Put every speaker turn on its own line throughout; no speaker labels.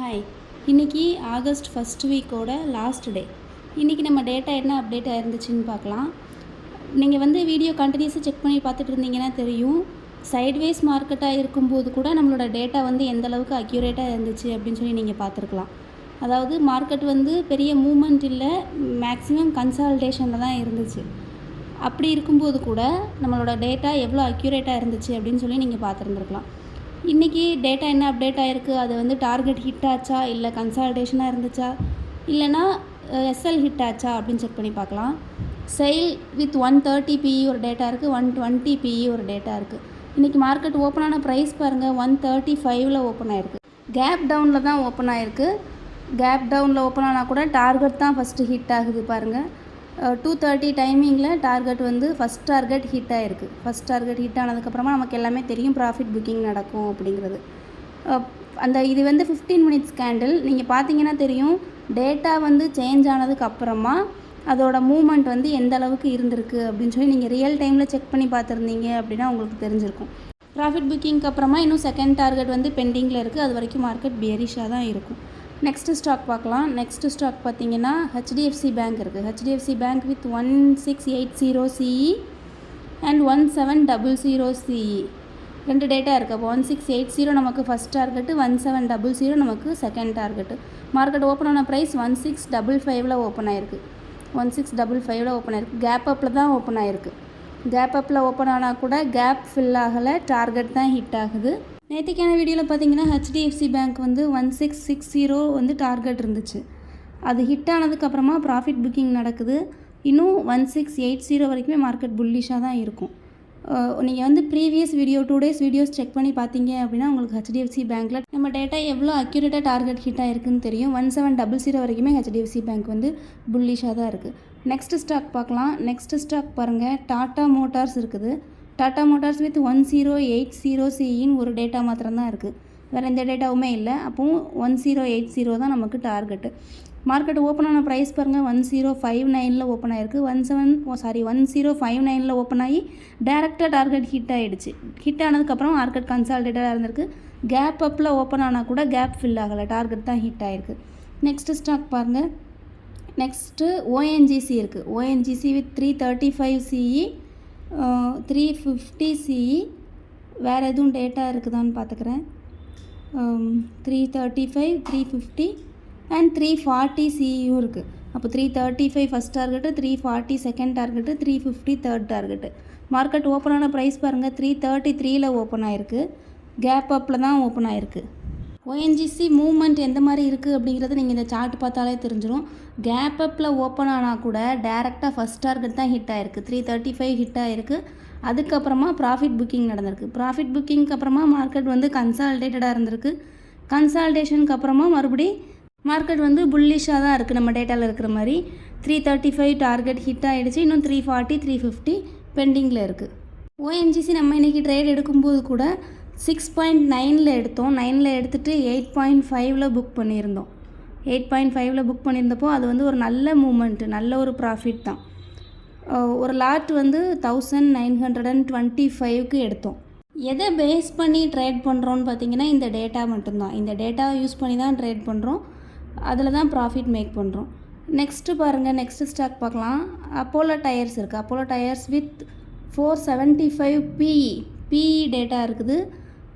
Hi, இன்றைக்கி August first வீக்கோட last day. இன்றைக்கி நம்ம டேட்டா என்ன அப்டேட் ஆயிருந்துச்சுன்னு பார்க்கலாம். நீங்கள் வீடியோ கண்டினியூஸாக செக் பண்ணி பார்த்துட்டு இருந்தீங்கன்னா தெரியும், சைட்வேஸ் மார்க்கெட்டாக இருக்கும்போது கூட நம்மளோட டேட்டா எந்த அளவுக்கு அக்யூரேட்டாக இருந்துச்சு அப்படின்னு சொல்லி நீங்கள் பார்த்துருக்கலாம். அதாவது மார்க்கெட் பெரிய மூமெண்ட் இல்லை, மேக்ஸிமம் கன்சால்டேஷனில் தான் இருந்துச்சு. அப்படி இருக்கும்போது கூட நம்மளோட டேட்டா எவ்வளோ அக்யூரேட்டாக இருந்துச்சு அப்படின்னு சொல்லி நீங்கள் பார்த்துருந்துருக்கலாம். இன்றைக்கி டேட்டா என்ன அப்டேட் ஆகிருக்கு, அது டார்கெட் ஹிட் ஆச்சா, இல்லை கன்சால்டேஷனாக இருந்துச்சா, இல்லைனா எஸ்எல் ஹிட் ஆச்சா அப்படின்னு செக் பண்ணி பார்க்கலாம். செயில் வித் 130 PE ஒரு டேட்டா இருக்குது, 120 PE ஒரு டேட்டா இருக்குது. இன்றைக்கி மார்க்கெட் ஓப்பன் ஆன ப்ரைஸ் பாருங்கள், 135 ஓப்பன் ஆகிருக்கு. கேப் டவுனில் தான் ஓப்பன் ஆகிருக்கு. கேப் டவுனில் ஓப்பன் ஆனால் கூட டார்கெட் தான் ஃபஸ்ட்டு ஹிட் ஆகுது பாருங்கள். 2:30 டைமிங்கில் டார்கெட் ஃபஸ்ட் டார்கெட் ஹிட் ஆகிருக்கு. ஃபஸ்ட் டார்கெட் ஹிட் ஆனதுக்கப்புறமா நமக்கு எல்லாமே தெரியும் ப்ராஃபிட் புக்கிங் நடக்கும் அப்படிங்கிறது. இது 15 மினிட்ஸ் கேண்டில். நீங்கள் பார்த்தீங்கன்னா தெரியும், டேட்டா சேஞ்ச் ஆனதுக்கப்புறமா அதோட மூமெண்ட் எந்த அளவுக்கு இருந்திருக்கு அப்படின்னு சொல்லி நீங்கள் ரியல் டைமில் செக் பண்ணி பார்த்துருந்தீங்க அப்படின்னா உங்களுக்கு தெரிஞ்சிருக்கும். ப்ராஃபிட் புக்கிங்க்கு அப்புறமா இன்னும் செகண்ட் டார்கெட் பெண்டிங்கில் இருக்குது. அது வரைக்கும் மார்க்கெட் பியரிஷாக தான் இருக்கும். நெக்ஸ்ட்டு ஸ்டாக் பார்க்கலாம். நெக்ஸ்ட்டு ஸ்டாக் பார்த்தீங்கன்னா HDFC பேங்க் இருக்குது. HDFC bank with 1680 CE and 1700 CE ரெண்டு டேட்டா இருக்குது. அப்போ 1680 நமக்கு ஃபஸ்ட் டார்கெட்டு, 1700 நமக்கு செகண்ட் டார்கெட்டு. மார்க்கெட் ஓப்பன் ஆன ப்ரைஸ் 1655 ஓப்பன் ஆயிருக்கு. 1655 ஓப்பன் ஆயிருக்கு. கேப் அப்பில் தான் ஓப்பன் ஆயிருக்கு. கேப் அப்பில் ஓப்பன் ஆனால் கூட கேப் ஃபில் ஆகலை, டார்கெட் தான் ஹிட் ஆகுது. நேற்றுக்கான வீடியோவில் பார்த்தீங்கன்னா HDFC பேங்க் 1660 டார்கெட் இருந்துச்சு. அது ஹிட் ஆனதுக்கப்புறமா ப்ராஃபிட் புக்கிங் நடக்குது. இன்னும் 1680 வரைக்குமே மார்க்கெட் புல்லிஷாக தான் இருக்கும். நீங்கள் previous video 2 days videos check பண்ணி பார்த்தீங்க அப்படின்னா உங்களுக்கு HDFC பேங்க்கில் நம்ம டேட்டா எவ்வளோ அக்யூரேட்டாக டார்கெட் ஹிட் ஆகிருக்குன்னு தெரியும். 1700 வரைக்குமே HDFC பேங்க் புல்லிஷாக தான் இருக்குது. நெக்ஸ்ட்டு ஸ்டாக் பார்க்கலாம். நெக்ஸ்ட்டு ஸ்டாக் பாருங்கள், டாட்டா மோட்டார்ஸ் இருக்குது. டாட்டா மோட்டார்ஸ் வித் 1080 CEன்னு ஒரு டேட்டா மாத்திரம் தான் இருக்குது. வேறு எந்த டேட்டாவுமே இல்லை. அப்போவும் 1080 தான் நமக்கு டார்கெட்டு. மார்க்கெட் ஓப்பன் ஆன ப்ரைஸ் பாருங்கள், 1059 ஓப்பன் ஆகிருக்கு. 1059 ஓப்பன் ஆகி டேரெக்டாக டார்கெட் ஹிட் ஆகிடுச்சு. ஹிட் ஆனதுக்கப்புறம் மார்க்கெட் கன்சால்டேட்டாக இருந்திருக்கு. கேப் அப்பில் ஓப்பன் ஆனால் கூட கேப் ஃபில் ஆகலை, டார்கெட் தான் ஹிட் ஆகிருக்கு. நெக்ஸ்ட்டு ஸ்டாக் பாருங்கள். நெக்ஸ்ட்டு ONGC இருக்குது. ONGC with 335 CE 350 CE. வேறு எதுவும் டேட்டா இருக்குதான்னு பார்த்துக்கிறேன். 335 350 அண்ட் 340 CEயும் இருக்குது. அப்போ 335 first target, 340 second target, 350 third target. Market open ஆன ப்ரைஸ் பாருங்கள், 333 ஓப்பன் ஆகிருக்கு. கேப் அப்பில் தான் ஓப்பன் ஆகிருக்கு. ONGC மூவ்மெண்ட் எந்த மாதிரி இருக்குது அப்படிங்கிறது நீங்கள் இந்த சார்ட் பார்த்தாலே தெரிஞ்சிடும். கேப் அப்பில் ஓப்பன் ஆனால் கூட டேரெக்டாக ஃபஸ்ட் டார்கெட் தான் ஹிட் ஆகிருக்கு. 335 ஹிட் ஆகிருக்கு. அதுக்கப்புறமா ப்ராஃபிட் புக்கிங் நடந்திருக்கு. ப்ராஃபிட் புக்கிங்க்கு அப்புறமா மார்க்கெட் கன்சால்டேட்டடாக இருந்திருக்கு. கன்சால்டேஷனுக்கு அப்புறமா மறுபடி மார்க்கெட் புல்லிஷாக தான் இருக்குது. நம்ம டேட்டாவில் இருக்கிற மாதிரி 335 டார்கெட் ஹிட் ஆகிடுச்சு. இன்னும் 340 350 பெண்டிங்கில் இருக்குது. ONGC நம்ம இன்றைக்கி ட்ரேட் எடுக்கும்போது கூட 6.9 எடுத்தோம். 9 எடுத்துகிட்டு 8.5 புக் பண்ணியிருந்தோம். 8.5 புக் பண்ணியிருந்தப்போ அது ஒரு நல்ல மூமெண்ட்டு, நல்ல ஒரு ப்ராஃபிட் தான். ஒரு லாட் 1925க்கு எடுத்தோம். எதை பேஸ் பண்ணி ட்ரேட் பண்ணுறோன்னு பார்த்தீங்கன்னா இந்த டேட்டா மட்டும்தான். இந்த டேட்டாவை யூஸ் பண்ணி தான் ட்ரேட் பண்ணுறோம். அதில் தான் ப்ராஃபிட் மேக் பண்ணுறோம். நெக்ஸ்ட்டு பாருங்கள், நெக்ஸ்ட்டு ஸ்டாக் பார்க்கலாம். அப்போலோ டயர்ஸ் இருக்குது. Apollo tyres with 475 PE data இருக்குது.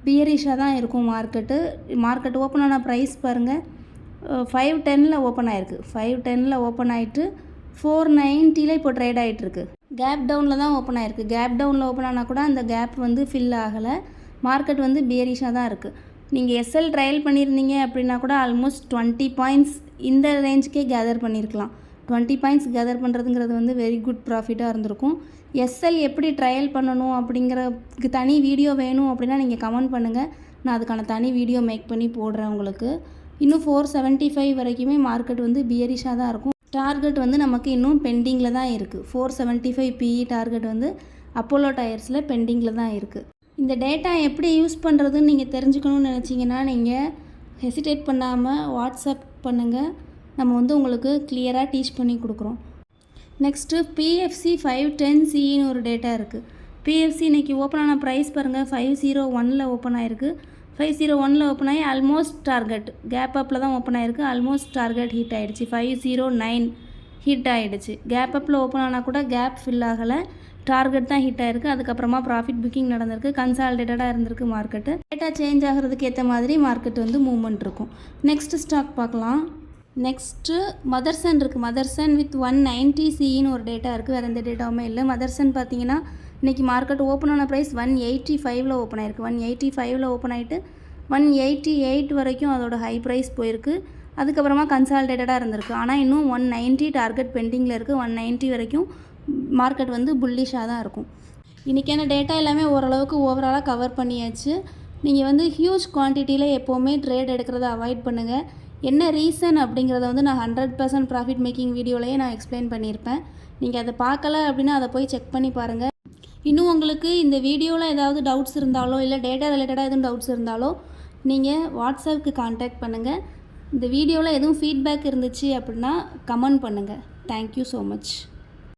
பியரிஷாக தான் இருக்கும் மார்க்கெட்டு. மார்க்கெட் ஓப்பன் ஆன ப்ரைஸ் பாருங்கள், 510 ஓப்பன் ஆகிருக்கு. 510 ஓப்பன் ஆகிட்டு 490 இப்போ ட்ரேட் ஆகிட்டுருக்கு. கேப் டவுனில் தான் ஓப்பன் ஆகிருக்கு. கேப் டவுனில் ஓப்பன் ஆனால் கூட அந்த கேப் ஃபில் ஆகலை. மார்க்கெட் பியரிஷாக தான் இருக்குது. நீங்கள் SL ட்ரையல் பண்ணியிருந்தீங்க அப்படின்னா கூட ஆல்மோஸ்ட் 20 பாயிண்ட்ஸ் இந்த ரேஞ்சுக்கே கேதர் பண்ணியிருக்கலாம். 20 பாயிண்ட்ஸ் கேதர் பண்ணுறதுங்கிறது வெரி குட் ப்ராஃபிட்டாக இருந்திருக்கும். SL எப்படி ட்ரையல் பண்ணணும் அப்படிங்கிறதுக்கு தனி வீடியோ வேணும் அப்படின்னா நீங்கள் கமெண்ட் பண்ணுங்கள். நான் அதுக்கான தனி வீடியோ மேக் பண்ணி போடுறேன் உங்களுக்கு. இன்னும் 475 வரைக்குமே மார்க்கெட் பியரிஷாக தான் இருக்கும். டார்கெட் நமக்கு இன்னும் பெண்டிங்கில் தான் இருக்குது. 475 PE டார்கெட் அப்போலோ டயர்ஸில் பெண்டிங்கில் தான் இருக்குது. இந்த டேட்டா எப்படி யூஸ் பண்ணுறதுன்னு நீங்கள் தெரிஞ்சுக்கணும்னு நினச்சிங்கன்னா நீங்கள் ஹெசிடேட் பண்ணாமல் வாட்ஸ்அப் பண்ணுங்கள். நம்ம உங்களுக்கு கிளியராக டீச் பண்ணி கொடுக்குறோம். நெக்ஸ்ட்டு PFC 510 CEன்னு ஒரு டேட்டா இருக்குது. PFC இன்றைக்கி ஓப்பன் ஆன ப்ரைஸ் பாருங்கள், 501 ஓப்பன் ஆகிருக்கு. 501 ஓப்பன் ஆகி ஆல்மோஸ்ட் டார்கெட் கேப் அப்பில் தான் ஓப்பன் ஆகிருக்கு. ஆல்மோஸ்ட் டார்கெட் ஹிட் ஆகிடுச்சு. 509 ஹிட் ஆகிடுச்சு. கேப் அப்பில் ஓப்பன் ஆனால் கூட கேப் ஃபில் ஆகலை, டார்கெட் தான் ஹிட் ஆகிருக்கு. அதுக்கப்புறமா ப்ராஃபிட் புக்கிங் நடந்திருக்கு, கன்சாலிடேட்டடாக இருந்திருக்கு மார்க்கெட்டு. டேட்டா சேஞ்ச் ஆகிறதுக்கு ஏற்ற மாதிரி மார்க்கெட் வந்து மூவ்மெண்ட் இருக்கும். நெக்ஸ்ட் ஸ்டாக் பார்க்கலாம். நெக்ஸ்ட்டு மதர்சன் இருக்குது. மதர்சன் வித் 190 சின்னு ஒரு டேட்டா இருக்குது, வேறு எந்த டேட்டாவுமே இல்லை. மதர்சன் பார்த்தீங்கன்னா இன்றைக்கி மார்க்கெட் ஓப்பன் ஆன ப்ரைஸ் 185ல் ஓப்பன் ஆகிருக்கு. 185ல் ஓப்பன் ஆகிட்டு 188 வரைக்கும் அதோட ஹை ப்ரைஸ் போயிருக்கு. அதுக்கப்புறமா கன்சாலிடேட்டடாக இருந்திருக்கு. ஆனால் இன்னும் 190 டார்கெட் பெண்டிங்கில் இருக்குது. 190 வரைக்கும் மார்க்கெட் வந்து புல்லிஷாக தான் இருக்கும். இன்றைக்கான டேட்டா எல்லாமே ஓரளவுக்கு ஓவராலாக கவர் பண்ணியாச்சு. நீங்கள் வந்து ஹியூஜ் குவான்டிட்டியில் எப்போவுமே ட்ரேட் எடுக்கிறத அவாய்ட் பண்ணுங்கள். என்ன ரீசன் அப்படிங்கிறத வந்து நான் 100% ப்ராஃபிட் மேக்கிங் வீடியோலையே நான் எக்ஸ்பிளைன் பண்ணியிருப்பேன். நீங்கள் அதை பார்க்கல அப்படின்னா அதை போய் செக் பண்ணி பாருங்கள். இன்னும் உங்களுக்கு இந்த வீடியோவில் ஏதாவது டவுட்ஸ் இருந்தாலோ இல்லை டேட்டா ரிலேட்டடாக எதுவும் டவுட்ஸ் இருந்தாலோ நீங்கள் வாட்ஸ்அப்புக்கு கான்டாக்ட் பண்ணுங்கள். இந்த வீடியோவில் எதுவும் ஃபீட்பேக் இருந்துச்சு அப்படின்னா கமெண்ட் பண்ணுங்கள். Thank you so much.